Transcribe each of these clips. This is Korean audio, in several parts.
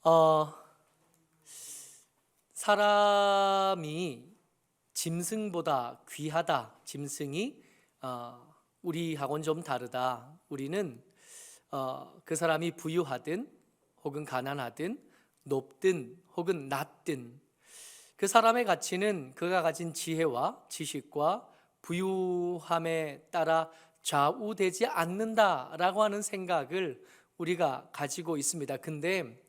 어, 사람이 짐승보다 귀하다. 짐승이 우리하고는 좀 다르다. 우리는 그 사람이 부유하든 혹은 가난하든 높든 혹은 낮든 그 사람의 가치는 그가 가진 지혜와 지식과 부유함에 따라 좌우되지 않는다라고 하는 생각을 우리가 가지고 있습니다. 근데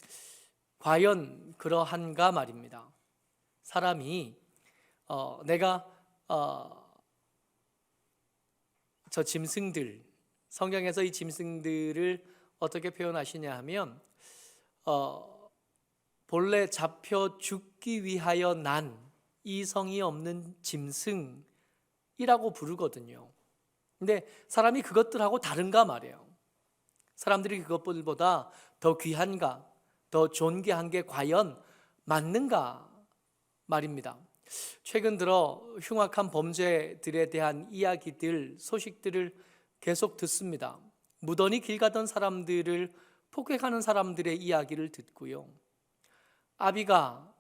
과연 그러한가 말입니다. 사람이 내가 저 짐승들, 성경에서 이 짐승들을 어떻게 표현하시냐 하면 본래 잡혀 죽기 위하여 난 이성이 없는 짐승이라고 부르거든요. 근데 사람이 그것들하고 다른가 말이에요. 사람들이 그것보다 더 귀한가, 더 존귀한 게 과연 맞는가 말입니다. 최근 들어 흉악한 범죄들에 대한 이야기들, 소식들을 계속 듣습니다. 무던히 길 가던 사람들을 폭행하는 사람들의 이야기를 듣고요. 아비가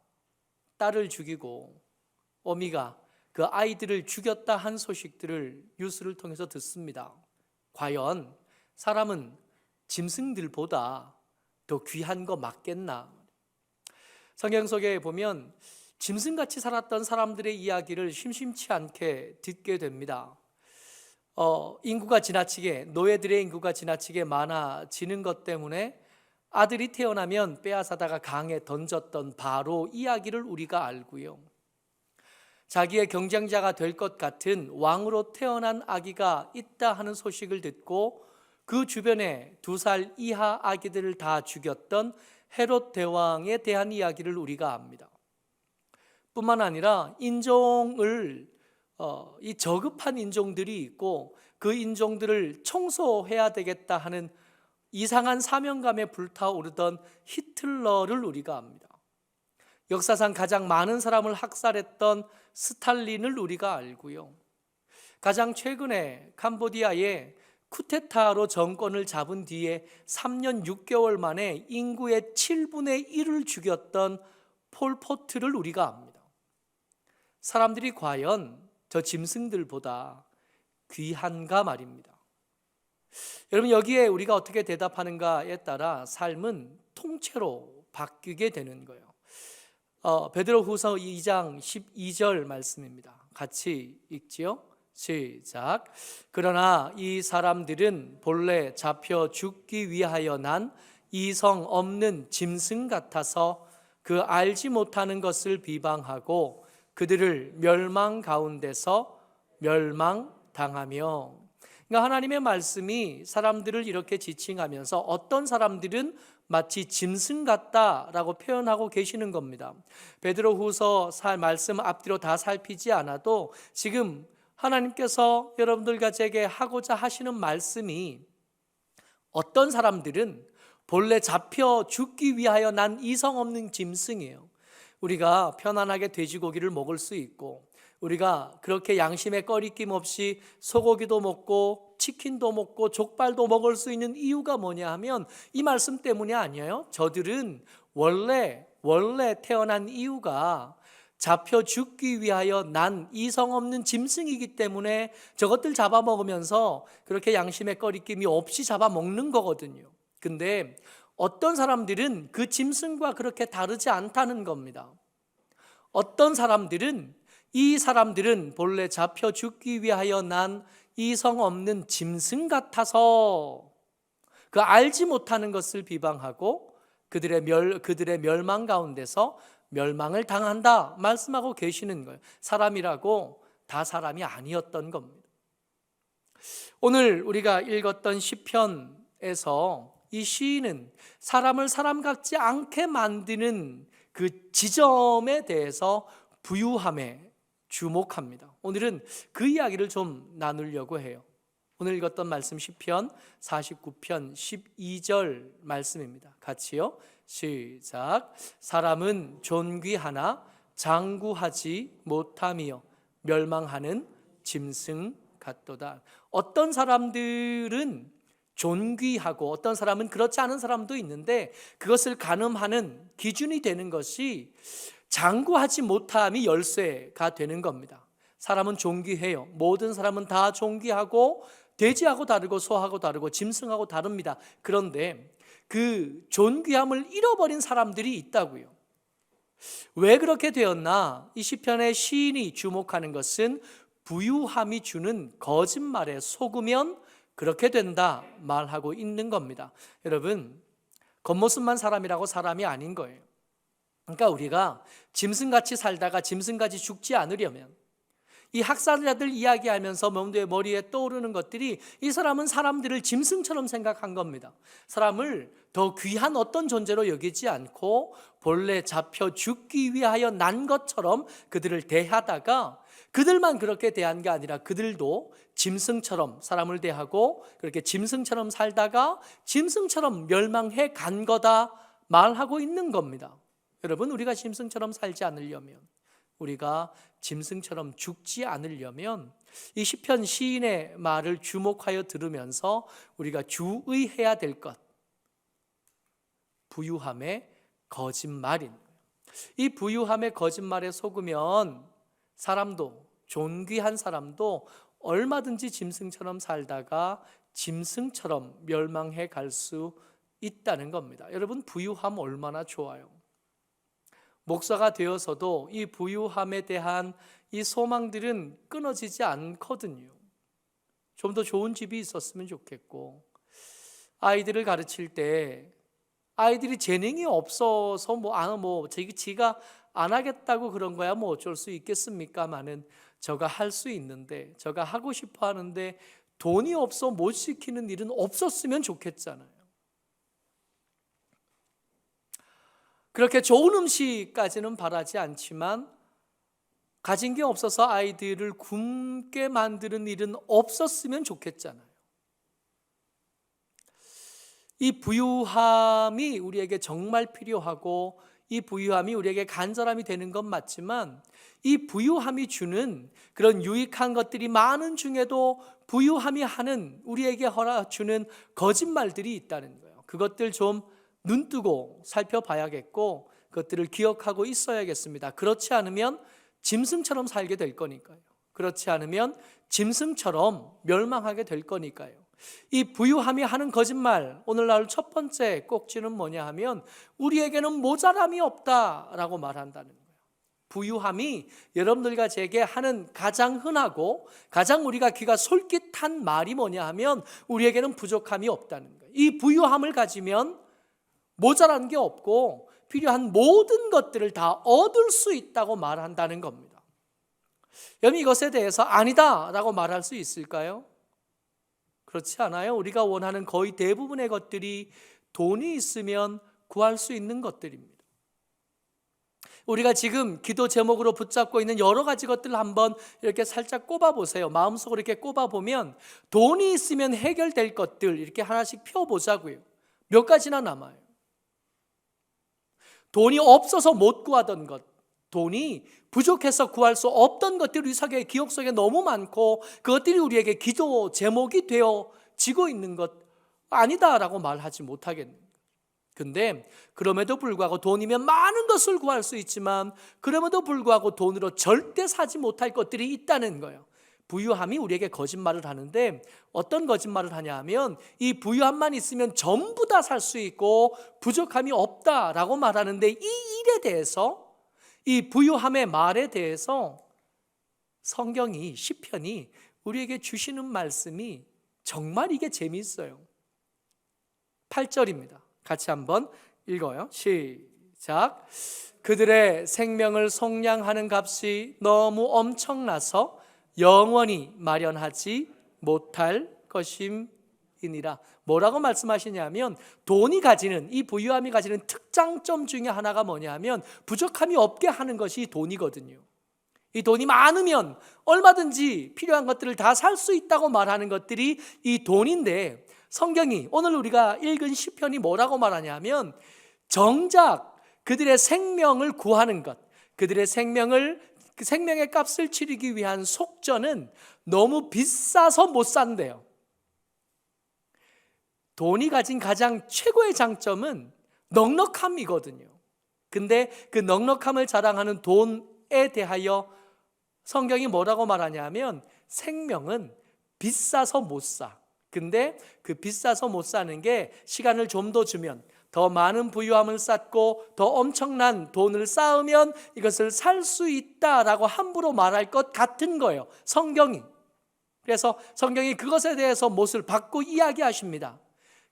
딸을 죽이고 어미가 그 아이들을 죽였다 한 소식들을 뉴스를 통해서 듣습니다. 과연 사람은 짐승들보다 더 귀한 거 맞겠나? 성경 속에 보면 짐승같이 살았던 사람들의 이야기를 심심치 않게 듣게 됩니다. 인구가 지나치게, 노예들의 인구가 지나치게 많아지는 것 때문에 아들이 태어나면 빼앗아다가 강에 던졌던 바로 이야기를 우리가 알고요. 자기의 경쟁자가 될 것 같은 왕으로 태어난 아기가 있다 하는 소식을 듣고 그 주변에 2살 이하 아기들을 다 죽였던 헤롯 대왕에 대한 이야기를 우리가 압니다. 뿐만 아니라 인종을 이 저급한 인종들이 있고 그 인종들을 청소해야 되겠다 하는 이상한 사명감에 불타오르던 히틀러를 우리가 압니다. 역사상 가장 많은 사람을 학살했던 스탈린을 우리가 알고요. 가장 최근에 캄보디아에 쿠데타로 정권을 잡은 뒤에 3년 6개월 만에 인구의 7분의 1을 죽였던 폴포트를 우리가 압니다. 사람들이 과연 저 짐승들보다 귀한가 말입니다. 여러분, 여기에 우리가 어떻게 대답하는가에 따라 삶은 통째로 바뀌게 되는 거예요. 베드로후서 2장 12절 말씀입니다. 같이 읽지요? 시작. 그러나 이 사람들은 본래 잡혀 죽기 위하여 난 이성 없는 짐승 같아서 그 알지 못하는 것을 비방하고 그들을 멸망 가운데서 멸망당하며. 그러니까 하나님의 말씀이 사람들을 이렇게 지칭하면서 어떤 사람들은 마치 짐승 같다라고 표현하고 계시는 겁니다. 베드로후서 말씀 앞뒤로 다 살피지 않아도 지금 하나님께서 여러분들과 제게 하고자 하시는 말씀이 어떤 사람들은 본래 잡혀 죽기 위하여 난 이성 없는 짐승이에요. 우리가 편안하게 돼지고기를 먹을 수 있고 우리가 그렇게 양심에 꺼리낌 없이 소고기도 먹고 치킨도 먹고 족발도 먹을 수 있는 이유가 뭐냐 하면 이 말씀 때문이 아니에요. 저들은 원래 태어난 이유가 잡혀 죽기 위하여 난 이성 없는 짐승이기 때문에 저것들 잡아먹으면서 그렇게 양심에 꺼리낌이 없이 잡아먹는 거거든요. 근데 어떤 사람들은 그 짐승과 그렇게 다르지 않다는 겁니다. 어떤 사람들은 이 사람들은 본래 잡혀 죽기 위하여 난 이성 없는 짐승 같아서 그 알지 못하는 것을 비방하고 그들의 멸망 가운데서 멸망을 당한다 말씀하고 계시는 거예요. 사람이라고 다 사람이 아니었던 겁니다. 오늘 우리가 읽었던 시편에서 이 시인은 사람을 사람 같지 않게 만드는 그 지점에 대해서 부유함에 주목합니다. 오늘은 그 이야기를 좀 나누려고 해요. 오늘 읽었던 말씀 시편 49편 12절 말씀입니다. 같이요. 시작. 사람은 존귀하나 장구하지 못하며 멸망하는 짐승 같도다. 어떤 사람들은 존귀하고 어떤 사람은 그렇지 않은 사람도 있는데 그것을 가늠하는 기준이 되는 것이 장구하지 못함이 열쇠가 되는 겁니다. 사람은 존귀해요. 모든 사람은 다 존귀하고 돼지하고 다르고 소하고 다르고 짐승하고 다릅니다. 그런데 그 존귀함을 잃어버린 사람들이 있다고요. 왜 그렇게 되었나? 이 시편의 시인이 주목하는 것은 부유함이 주는 거짓말에 속으면 그렇게 된다 말하고 있는 겁니다. 여러분, 겉모습만 사람이라고 사람이 아닌 거예요. 그러니까 우리가 짐승같이 살다가 짐승같이 죽지 않으려면, 이 학살자들 이야기하면서 머리에 떠오르는 것들이 이 사람은 사람들을 짐승처럼 생각한 겁니다. 사람을 더 귀한 어떤 존재로 여기지 않고 본래 잡혀 죽기 위하여 난 것처럼 그들을 대하다가, 그들만 그렇게 대한 게 아니라 그들도 짐승처럼 사람을 대하고 그렇게 짐승처럼 살다가 짐승처럼 멸망해 간 거다 말하고 있는 겁니다. 여러분, 우리가 짐승처럼 살지 않으려면, 우리가 짐승처럼 죽지 않으려면 이 시편 시인의 말을 주목하여 들으면서 우리가 주의해야 될 것, 부유함의 거짓말인 거예요. 이 부유함의 거짓말에 속으면 사람도, 존귀한 사람도 얼마든지 짐승처럼 살다가 짐승처럼 멸망해 갈 수 있다는 겁니다. 여러분, 부유함 얼마나 좋아요. 목사가 되어서도 이 부유함에 대한 이 소망들은 끊어지지 않거든요. 좀 더 좋은 집이 있었으면 좋겠고, 아이들을 가르칠 때 아이들이 재능이 없어서 지가 안 하겠다고 그런 거야 어쩔 수 있겠습니까마는 저가 할 수 있는데, 저가 하고 싶어 하는데 돈이 없어 못 시키는 일은 없었으면 좋겠잖아요. 그렇게 좋은 음식까지는 바라지 않지만 가진 게 없어서 아이들을 굶게 만드는 일은 없었으면 좋겠잖아요. 이 부유함이 우리에게 정말 필요하고 이 부유함이 우리에게 간절함이 되는 건 맞지만, 이 부유함이 주는 그런 유익한 것들이 많은 중에도 부유함이 하는, 우리에게 주는 거짓말들이 있다는 거예요. 그것들 좀 눈뜨고 살펴봐야겠고 그것들을 기억하고 있어야겠습니다. 그렇지 않으면 짐승처럼 살게 될 거니까요. 그렇지 않으면 짐승처럼 멸망하게 될 거니까요. 이 부유함이 하는 거짓말, 오늘날 첫 번째 꼭지는 뭐냐 하면 우리에게는 모자람이 없다라고 말한다는 거예요. 부유함이 여러분들과 제게 하는 가장 흔하고 가장 우리가 귀가 솔깃한 말이 뭐냐 하면 우리에게는 부족함이 없다는 거예요. 이 부유함을 가지면 모자란 게 없고 필요한 모든 것들을 다 얻을 수 있다고 말한다는 겁니다. 여러분, 이것에 대해서 아니다 라고 말할 수 있을까요? 그렇지 않아요. 우리가 원하는 거의 대부분의 것들이 돈이 있으면 구할 수 있는 것들입니다. 우리가 지금 기도 제목으로 붙잡고 있는 여러 가지 것들을 한번 이렇게 살짝 꼽아보세요. 마음속으로 이렇게 꼽아보면 돈이 있으면 해결될 것들 이렇게 하나씩 펴보자고요. 몇 가지나 남아요. 돈이 없어서 못 구하던 것, 돈이 부족해서 구할 수 없던 것들이 우리 기억 속에 너무 많고 그것들이 우리에게 기도 제목이 되어지고 있는 것 아니다라고 말하지 못하겠는 거예요. 근데 그럼에도 불구하고 돈이면 많은 것을 구할 수 있지만 그럼에도 불구하고 돈으로 절대 사지 못할 것들이 있다는 거예요. 부유함이 우리에게 거짓말을 하는데 어떤 거짓말을 하냐 하면 이 부유함만 있으면 전부 다 살 수 있고 부족함이 없다라고 말하는데, 이 일에 대해서, 이 부유함의 말에 대해서 성경이, 시편이 우리에게 주시는 말씀이 정말 이게 재미있어요. 8절입니다. 같이 한번 읽어요. 시작. 그들의 생명을 속량하는 값이 너무 엄청나서 영원히 마련하지 못할 것임이니라. 뭐라고 말씀하시냐면 돈이 가지는, 이 부유함이 가지는 특장점 중에 하나가 뭐냐 하면 부족함이 없게 하는 것이 돈이거든요. 이 돈이 많으면 얼마든지 필요한 것들을 다 살 수 있다고 말하는 것들이 이 돈인데, 성경이 오늘 우리가 읽은 시편이 뭐라고 말하냐면 정작 그들의 생명을 구하는 것, 그들의 생명의 값을 치르기 위한 속전은 너무 비싸서 못 산대요. 돈이 가진 가장 최고의 장점은 넉넉함이거든요. 근데 그 넉넉함을 자랑하는 돈에 대하여 성경이 뭐라고 말하냐면 생명은 비싸서 못 사. 근데 그 비싸서 못 사는 게 시간을 좀 더 주면 더 많은 부유함을 쌓고 더 엄청난 돈을 쌓으면 이것을 살 수 있다라고 함부로 말할 것 같은 거예요, 성경이. 그래서 성경이 그것에 대해서 못을 받고 이야기하십니다.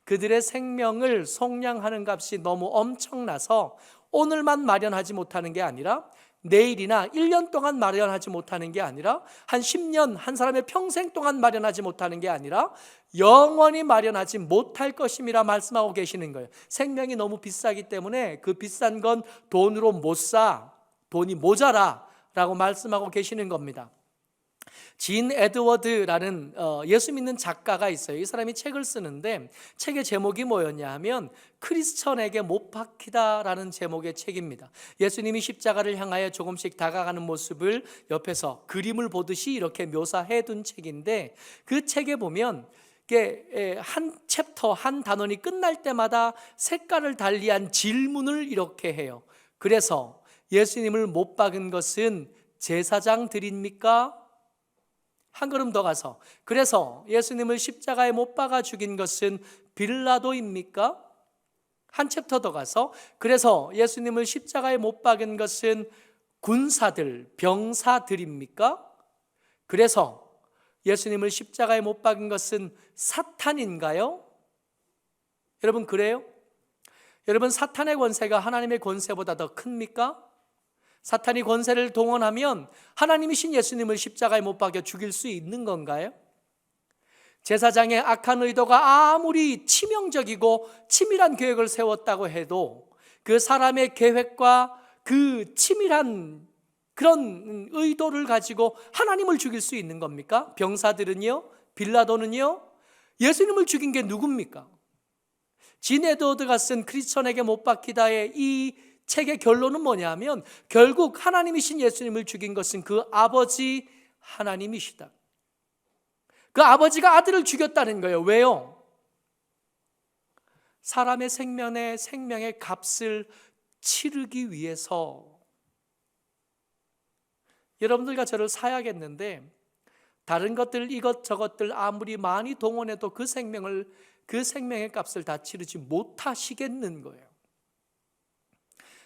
그들의 생명을 속량하는 값이 너무 엄청나서 오늘만 마련하지 못하는 게 아니라 내일이나 1년 동안 마련하지 못하는 게 아니라 한 10년, 한 사람의 평생 동안 마련하지 못하는 게 아니라 영원히 마련하지 못할 것임이라 말씀하고 계시는 거예요. 생명이 너무 비싸기 때문에 그 비싼 건 돈으로 못 사, 돈이 모자라 라고 말씀하고 계시는 겁니다. 진 에드워드라는 예수 믿는 작가가 있어요. 이 사람이 책을 쓰는데 책의 제목이 뭐였냐 하면 크리스천에게 못 박히다라는 제목의 책입니다. 예수님이 십자가를 향하여 조금씩 다가가는 모습을 옆에서 그림을 보듯이 이렇게 묘사해 둔 책인데 그 책에 보면 한 챕터, 한 단원이 끝날 때마다 색깔을 달리한 질문을 이렇게 해요. 그래서 예수님을 못 박은 것은 제사장들입니까? 한 걸음 더 가서 그래서 예수님을 십자가에 못 박아 죽인 것은 빌라도입니까? 한 챕터 더 가서 그래서 예수님을 십자가에 못 박은 것은 군사들, 병사들입니까? 그래서 예수님을 십자가에 못 박은 것은 사탄인가요? 여러분 그래요? 여러분 사탄의 권세가 하나님의 권세보다 더 큽니까? 사탄이 권세를 동원하면 하나님이신 예수님을 십자가에 못 박여 죽일 수 있는 건가요? 제사장의 악한 의도가 아무리 치명적이고 치밀한 계획을 세웠다고 해도 그 사람의 계획과 그 치밀한 그런 의도를 가지고 하나님을 죽일 수 있는 겁니까? 병사들은요? 빌라도는요? 예수님을 죽인 게 누굽니까? 진 에드워드가 쓴 크리스천에게 못 박히다의 이 책의 결론은 뭐냐면 결국 하나님이신 예수님을 죽인 것은 그 아버지 하나님이시다. 그 아버지가 아들을 죽였다는 거예요. 왜요? 사람의 생명의 값을 치르기 위해서. 여러분들과 저를 사야겠는데 다른 것들 이것저것들 아무리 많이 동원해도 그 생명의 값을 다 치르지 못하시겠는 거예요.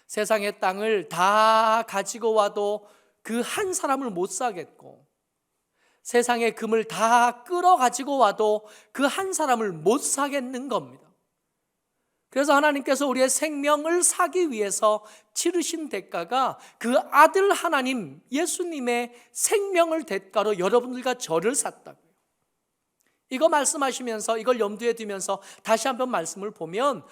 세상의 땅을 다 가지고 와도 그 한 사람을 못 사겠고 세상의 금을 다 끌어 가지고 와도 그 한 사람을 못 사겠는 겁니다. 그래서 하나님께서 우리의 생명을 사기 위해서 치르신 대가가 그 아들 하나님 예수님의 생명을 대가로 여러분들과 저를 샀다고요. 이거 말씀하시면서 이걸 염두에 두면서 다시 한번 말씀을 보면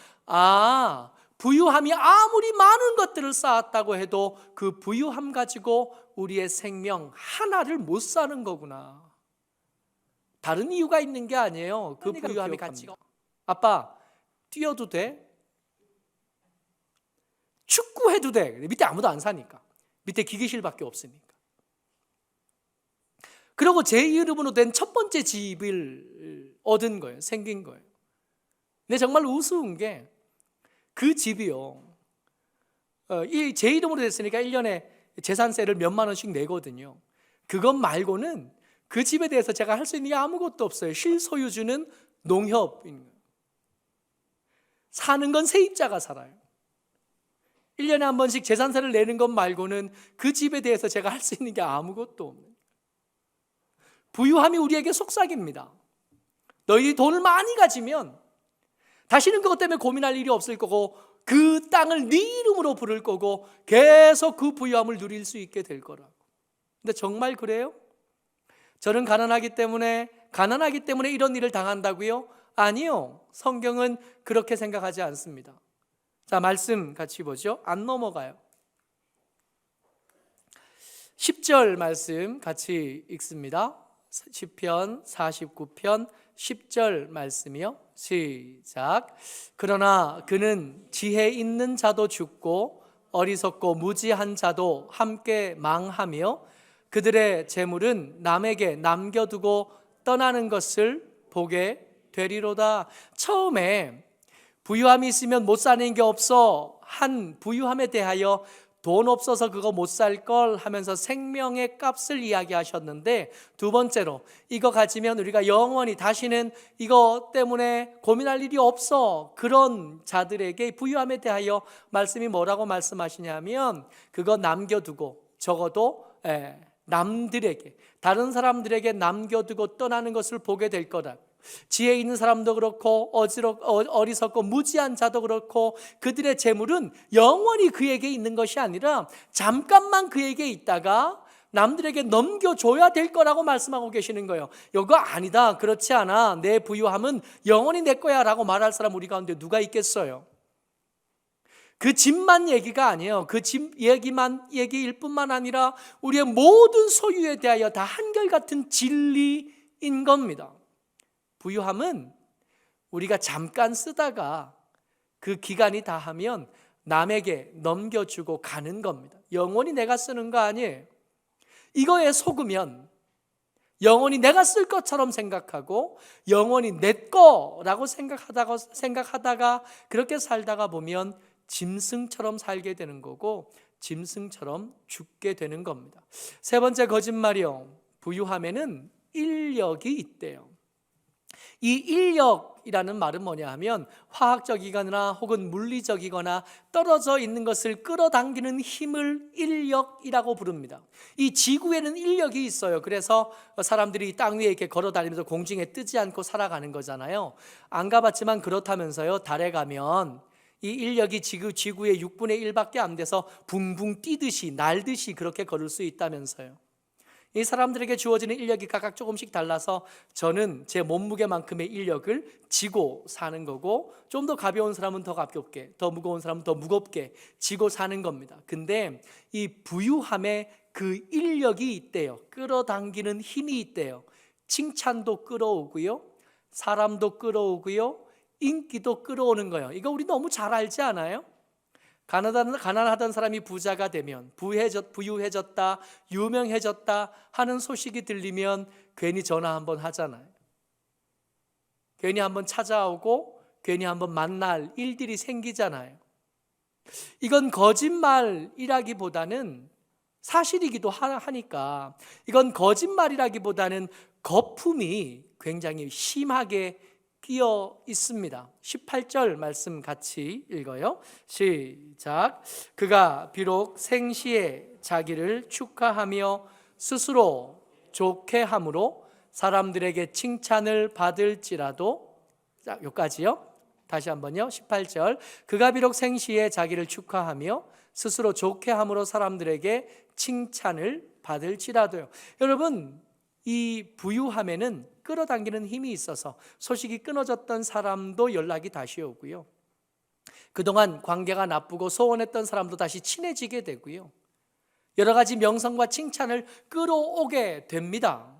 부유함이 아무리 많은 것들을 쌓았다고 해도 그 부유함 가지고 우리의 생명 하나를 못 사는 거구나. 다른 이유가 있는 게 아니에요. 그 부유함의 가치가. 아빠 뛰어도 돼? 축구해도 돼. 밑에 아무도 안 사니까. 밑에 기계실밖에 없으니까. 그리고 제 이름으로 된 첫 번째 집을 얻은 거예요. 생긴 거예요. 근데 정말 우스운 게 그 집이요. 제 이름으로 됐으니까 1년에 재산세를 몇만 원씩 내거든요. 그것 말고는 그 집에 대해서 제가 할 수 있는 게 아무것도 없어요. 실소유주는 농협인 거예요. 사는 건 세입자가 살아요. 1년에 한 번씩 재산세를 내는 것 말고는 그 집에 대해서 제가 할 수 있는 게 아무것도 없는. 부유함이 우리에게 속삭입니다. 너희들이 돈을 많이 가지면 다시는 그것 때문에 고민할 일이 없을 거고 그 땅을 네 이름으로 부를 거고 계속 그 부유함을 누릴 수 있게 될 거라고. 근데 정말 그래요? 저는 가난하기 때문에 이런 일을 당한다고요? 아니요. 성경은 그렇게 생각하지 않습니다. 자, 말씀 같이 보죠. 안 넘어가요. 10절 말씀 같이 읽습니다. 시편 49편 10절 말씀이요. 시작. 그러나 그는 지혜 있는 자도 죽고 어리석고 무지한 자도 함께 망하며 그들의 재물은 남에게 남겨두고 떠나는 것을 보게 되리로다. 처음에 부유함이 있으면 못 사는 게 없어 한 부유함에 대하여 돈 없어서 그거 못 살 걸 하면서 생명의 값을 이야기하셨는데, 두 번째로 이거 가지면 우리가 영원히 다시는 이거 때문에 고민할 일이 없어, 그런 자들에게 부유함에 대하여 말씀이 뭐라고 말씀하시냐면, 그거 남겨두고 적어도 남들에게, 다른 사람들에게 남겨두고 떠나는 것을 보게 될 거다. 지혜 있는 사람도 그렇고 어리석고 무지한 자도 그렇고 그들의 재물은 영원히 그에게 있는 것이 아니라 잠깐만 그에게 있다가 남들에게 넘겨줘야 될 거라고 말씀하고 계시는 거예요. 이거 아니다, 그렇지 않아, 내 부유함은 영원히 내 거야 라고 말할 사람 우리 가운데 누가 있겠어요? 그 집만 얘기가 아니에요. 그 집 얘기일 뿐만 아니라 우리의 모든 소유에 대하여 다 한결같은 진리인 겁니다. 부유함은 우리가 잠깐 쓰다가 그 기간이 다하면 남에게 넘겨주고 가는 겁니다. 영원히 내가 쓰는 거 아니에요. 이거에 속으면 영원히 내가 쓸 것처럼 생각하고 영원히 내 거라고 생각하다가 그렇게 살다가 보면 짐승처럼 살게 되는 거고 짐승처럼 죽게 되는 겁니다. 세 번째 거짓말이요, 부유함에는 인력이 있대요. 이 인력이라는 말은 뭐냐 하면 화학적이거나 혹은 물리적이거나 떨어져 있는 것을 끌어당기는 힘을 인력이라고 부릅니다. 이 지구에는 인력이 있어요. 그래서 사람들이 땅 위에 이렇게 걸어 다니면서 공중에 뜨지 않고 살아가는 거잖아요. 안 가봤지만 그렇다면서요, 달에 가면 이 인력이 지구의 6분의 1밖에 안 돼서 붕붕 뛰듯이 날듯이 그렇게 걸을 수 있다면서요. 이 사람들에게 주어지는 인력이 각각 조금씩 달라서 저는 제 몸무게만큼의 인력을 지고 사는 거고, 좀 더 가벼운 사람은 더 가볍게, 더 무거운 사람은 더 무겁게 지고 사는 겁니다. 근데 이 부유함에 그 인력이 있대요. 끌어당기는 힘이 있대요. 칭찬도 끌어오고요, 사람도 끌어오고요, 인기도 끌어오는 거예요. 이거 우리 너무 잘 알지 않아요? 가난하던 사람이 부자가 되면, 부유해졌다, 유명해졌다 하는 소식이 들리면 괜히 전화 한번 하잖아요. 괜히 한번 찾아오고 괜히 한번 만날 일들이 생기잖아요. 이건 거짓말이라기보다는 사실이기도 하니까, 이건 거짓말이라기보다는 거품이 굉장히 심하게 끼어 있습니다. 18절 말씀 같이 읽어요. 시작. 그가 비록 생시에 자기를 축하하며 스스로 좋게 함으로 사람들에게 칭찬을 받을지라도, 자, 여기까지요. 다시 한번요. 18절. 그가 비록 생시에 자기를 축하하며 스스로 좋게 함으로 사람들에게 칭찬을 받을지라도요. 여러분, 이 부유함에는 끌어당기는 힘이 있어서 소식이 끊어졌던 사람도 연락이 다시 오고요, 그동안 관계가 나쁘고 소원했던 사람도 다시 친해지게 되고요, 여러 가지 명성과 칭찬을 끌어오게 됩니다.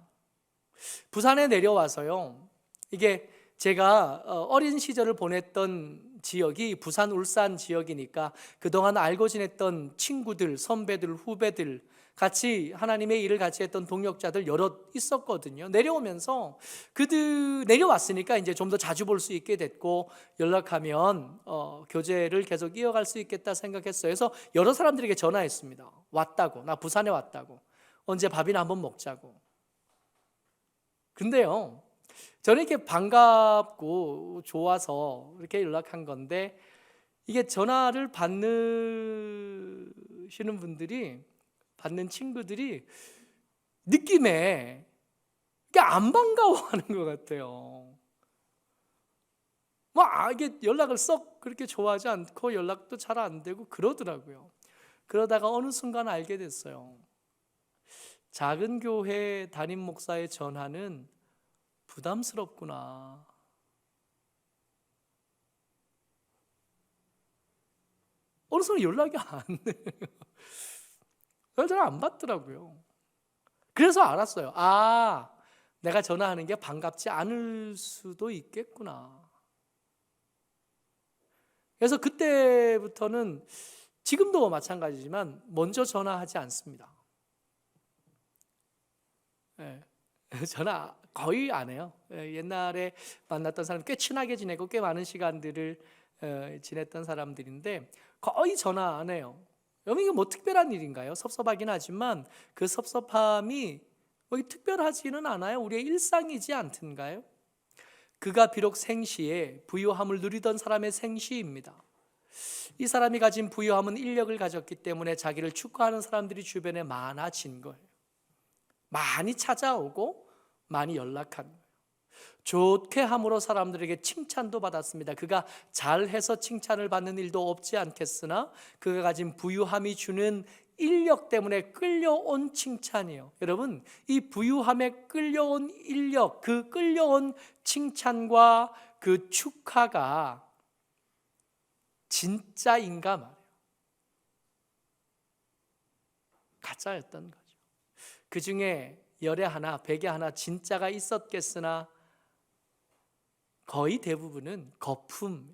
부산에 내려와서요, 이게 제가 어린 시절을 보냈던 지역이 부산 울산 지역이니까 그동안 알고 지냈던 친구들, 선배들, 후배들, 같이 하나님의 일을 같이 했던 동역자들 여럿 있었거든요. 내려오면서 내려왔으니까 이제 좀 더 자주 볼 수 있게 됐고, 연락하면 교제를 계속 이어갈 수 있겠다 생각했어요. 그래서 여러 사람들에게 전화했습니다. 왔다고, 나 부산에 왔다고, 언제 밥이나 한번 먹자고. 근데요, 저는 이렇게 반갑고 좋아서 이렇게 연락한 건데, 이게 전화를 받는 친구들이 느낌에 안 반가워하는 것 같아요. 이게 연락을 썩 그렇게 좋아하지 않고 연락도 잘 안 되고 그러더라고요. 그러다가 어느 순간 알게 됐어요. 작은 교회 담임 목사의 전화는 부담스럽구나. 어느 순간 연락이 안 돼요. 전화 안 받더라고요. 그래서 알았어요. 내가 전화하는 게 반갑지 않을 수도 있겠구나. 그래서 그때부터는, 지금도 마찬가지지만 먼저 전화하지 않습니다. 저는 거의 안 해요. 옛날에 만났던 사람 꽤 친하게 지내고 꽤 많은 시간들을 지냈던 사람들인데 거의 전화 안 해요. 여러분 이게 뭐 특별한 일인가요? 섭섭하긴 하지만 그 섭섭함이 뭐 특별하지는 않아요. 우리의 일상이지 않던가요? 그가 비록 생시에 부유함을 누리던 사람의 생시입니다. 이 사람이 가진 부유함은 인력을 가졌기 때문에 자기를 축하하는 사람들이 주변에 많아진 거예요. 많이 찾아오고 많이 연락한 거예요. 좋게 함으로 사람들에게 칭찬도 받았습니다. 그가 잘해서 칭찬을 받는 일도 없지 않겠으나 그가 가진 부유함이 주는 인력 때문에 끌려온 칭찬이에요. 여러분, 이 부유함에 끌려온 인력, 그 끌려온 칭찬과 그 축하가 진짜인가 말이에요. 가짜였던 거죠. 그 중에 열에 하나, 백에 하나 진짜가 있었겠으나 거의 대부분은 거품,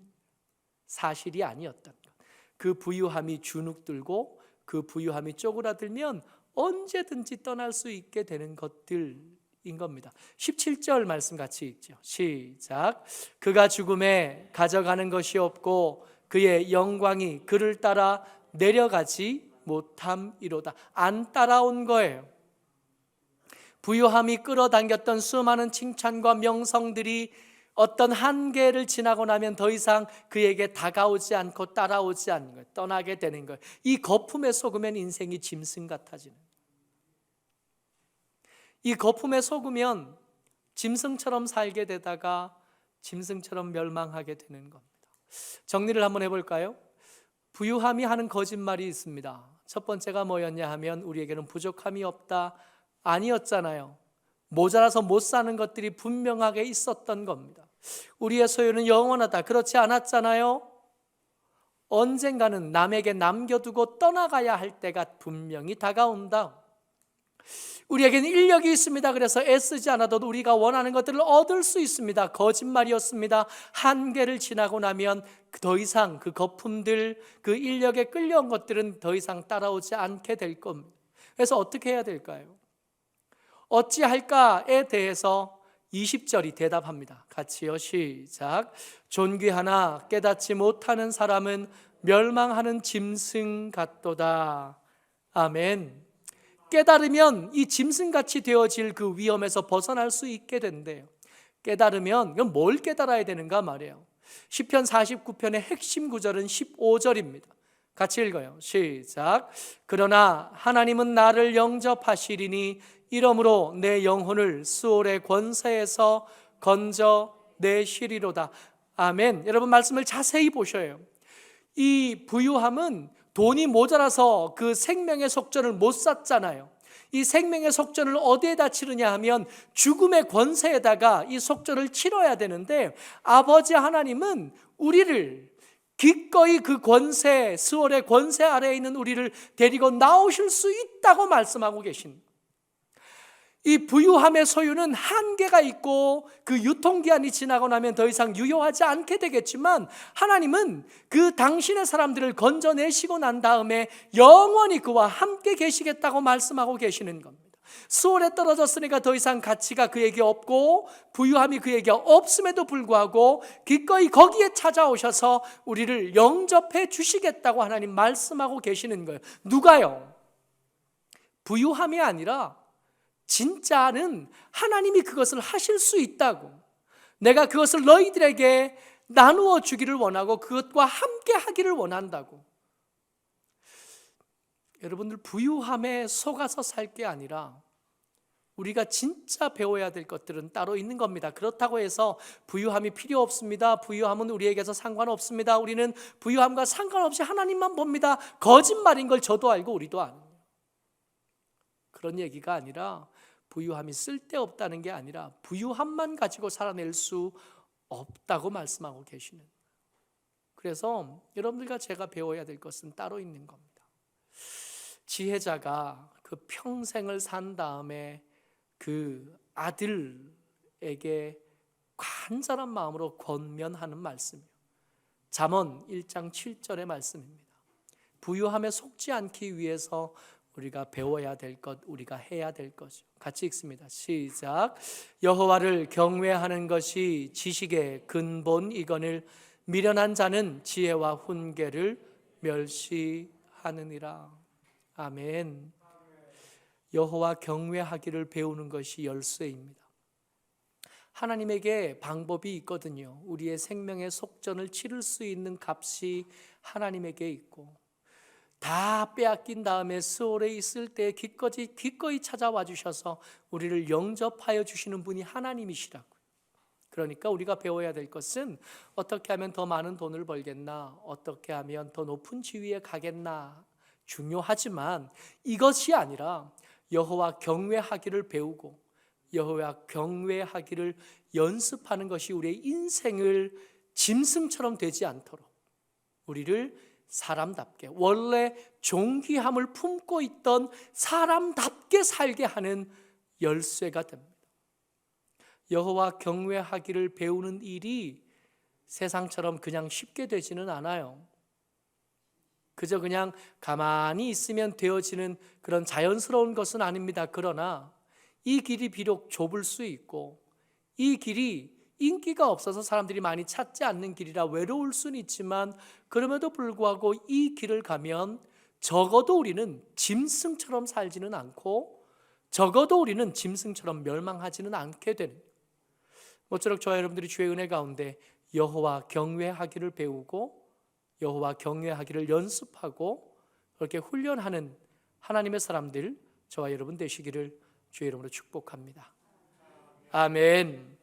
사실이 아니었던 것. 그 부유함이 주눅들고 그 부유함이 쪼그라들면 언제든지 떠날 수 있게 되는 것들인 겁니다. 17절 말씀 같이 읽죠. 시작. 그가 죽음에 가져가는 것이 없고 그의 영광이 그를 따라 내려가지 못함이로다. 안 따라온 거예요. 부유함이 끌어당겼던 수많은 칭찬과 명성들이 어떤 한계를 지나고 나면 더 이상 그에게 다가오지 않고 따라오지 않는 거예요. 떠나게 되는 거예요. 이 거품에 속으면 인생이 짐승 같아지는 거예요. 이 거품에 속으면 짐승처럼 살게 되다가 짐승처럼 멸망하게 되는 겁니다. 정리를 한번 해볼까요? 부유함이 하는 거짓말이 있습니다. 첫 번째가 뭐였냐 하면 우리에게는 부족함이 없다. 아니었잖아요. 모자라서 못 사는 것들이 분명하게 있었던 겁니다. 우리의 소유는 영원하다. 그렇지 않았잖아요. 언젠가는 남에게 남겨두고 떠나가야 할 때가 분명히 다가온다. 우리에게는 인력이 있습니다. 그래서 애쓰지 않아도 우리가 원하는 것들을 얻을 수 있습니다. 거짓말이었습니다. 한계를 지나고 나면 더 이상 그 거품들, 그 인력에 끌려온 것들은 더 이상 따라오지 않게 될 겁니다. 그래서 어떻게 해야 될까요? 어찌할까에 대해서 20절이 대답합니다. 같이요. 시작. 존귀하나 깨닫지 못하는 사람은 멸망하는 짐승 같도다. 아멘. 깨달으면 이 짐승같이 되어질 그 위험에서 벗어날 수 있게 된대요. 깨달으면 그럼 뭘 깨달아야 되는가 말이에요. 시편 49편의 핵심 구절은 15절입니다. 같이 읽어요. 시작. 그러나 하나님은 나를 영접하시리니 이러므로 내 영혼을 수올의 권세에서 건져내시리로다. 아멘. 여러분 말씀을 자세히 보셔요. 이 부유함은 돈이 모자라서 그 생명의 속전을 못 샀잖아요. 이 생명의 속전을 어디에다 치르냐 하면 죽음의 권세에다가 이 속전을 치러야 되는데 아버지 하나님은 우리를 기꺼이 그 권세, 스월의 권세 아래에 있는 우리를 데리고 나오실 수 있다고 말씀하고 계신. 이 부유함의 소유는 한계가 있고 그 유통기한이 지나고 나면 더 이상 유효하지 않게 되겠지만 하나님은 그 당신의 사람들을 건져내시고 난 다음에 영원히 그와 함께 계시겠다고 말씀하고 계시는 겁니다. 수월에 떨어졌으니까 더 이상 가치가 그에게 없고 부유함이 그에게 없음에도 불구하고 기꺼이 거기에 찾아오셔서 우리를 영접해 주시겠다고 하나님 말씀하고 계시는 거예요. 누가요? 부유함이 아니라 진짜는 하나님이 그것을 하실 수 있다고, 내가 그것을 너희들에게 나누어 주기를 원하고 그것과 함께 하기를 원한다고. 여러분들 부유함에 속아서 살 게 아니라 우리가 진짜 배워야 될 것들은 따로 있는 겁니다. 그렇다고 해서 부유함이 필요 없습니다. 부유함은 우리에게서 상관없습니다. 우리는 부유함과 상관없이 하나님만 봅니다. 거짓말인 걸 저도 알고 우리도 아는 거예요. 그런 얘기가 아니라 부유함이 쓸데없다는 게 아니라 부유함만 가지고 살아낼 수 없다고 말씀하고 계시는 거예요. 그래서 여러분들과 제가 배워야 될 것은 따로 있는 겁니다. 지혜자가 그 평생을 산 다음에 그 아들에게 간절한 마음으로 권면하는 말씀이에요. 잠언 1장 7절의 말씀입니다. 부유함에 속지 않기 위해서 우리가 배워야 될 것, 우리가 해야 될 것이죠. 같이 읽습니다. 시작. 여호와를 경외하는 것이 지식의 근본이거늘 미련한 자는 지혜와 훈계를 멸시하느니라. 아멘. 여호와 경외하기를 배우는 것이 열쇠입니다. 하나님에게 방법이 있거든요. 우리의 생명의 속전을 치를 수 있는 값이 하나님에게 있고, 다 빼앗긴 다음에 스올에 있을 때 기꺼이 찾아와 주셔서 우리를 영접하여 주시는 분이 하나님이시라고요. 그러니까 우리가 배워야 될 것은 어떻게 하면 더 많은 돈을 벌겠나, 어떻게 하면 더 높은 지위에 가겠나, 중요하지만 이것이 아니라 여호와 경외하기를 배우고 여호와 경외하기를 연습하는 것이 우리의 인생을 짐승처럼 되지 않도록 우리를 사람답게, 원래 존귀함을 품고 있던 사람답게 살게 하는 열쇠가 됩니다. 여호와 경외하기를 배우는 일이 세상처럼 그냥 쉽게 되지는 않아요. 그저 그냥 가만히 있으면 되어지는 그런 자연스러운 것은 아닙니다. 그러나 이 길이 비록 좁을 수 있고, 이 길이 인기가 없어서 사람들이 많이 찾지 않는 길이라 외로울 수는 있지만, 그럼에도 불구하고 이 길을 가면 적어도 우리는 짐승처럼 살지는 않고, 적어도 우리는 짐승처럼 멸망하지는 않게 되는, 모쪼록 저와 여러분들이 주의 은혜 가운데 여호와 경외하기를 배우고 여호와 경외하기를 연습하고 그렇게 훈련하는 하나님의 사람들, 저와 여러분 되시기를 주의 이름으로 축복합니다. 아멘.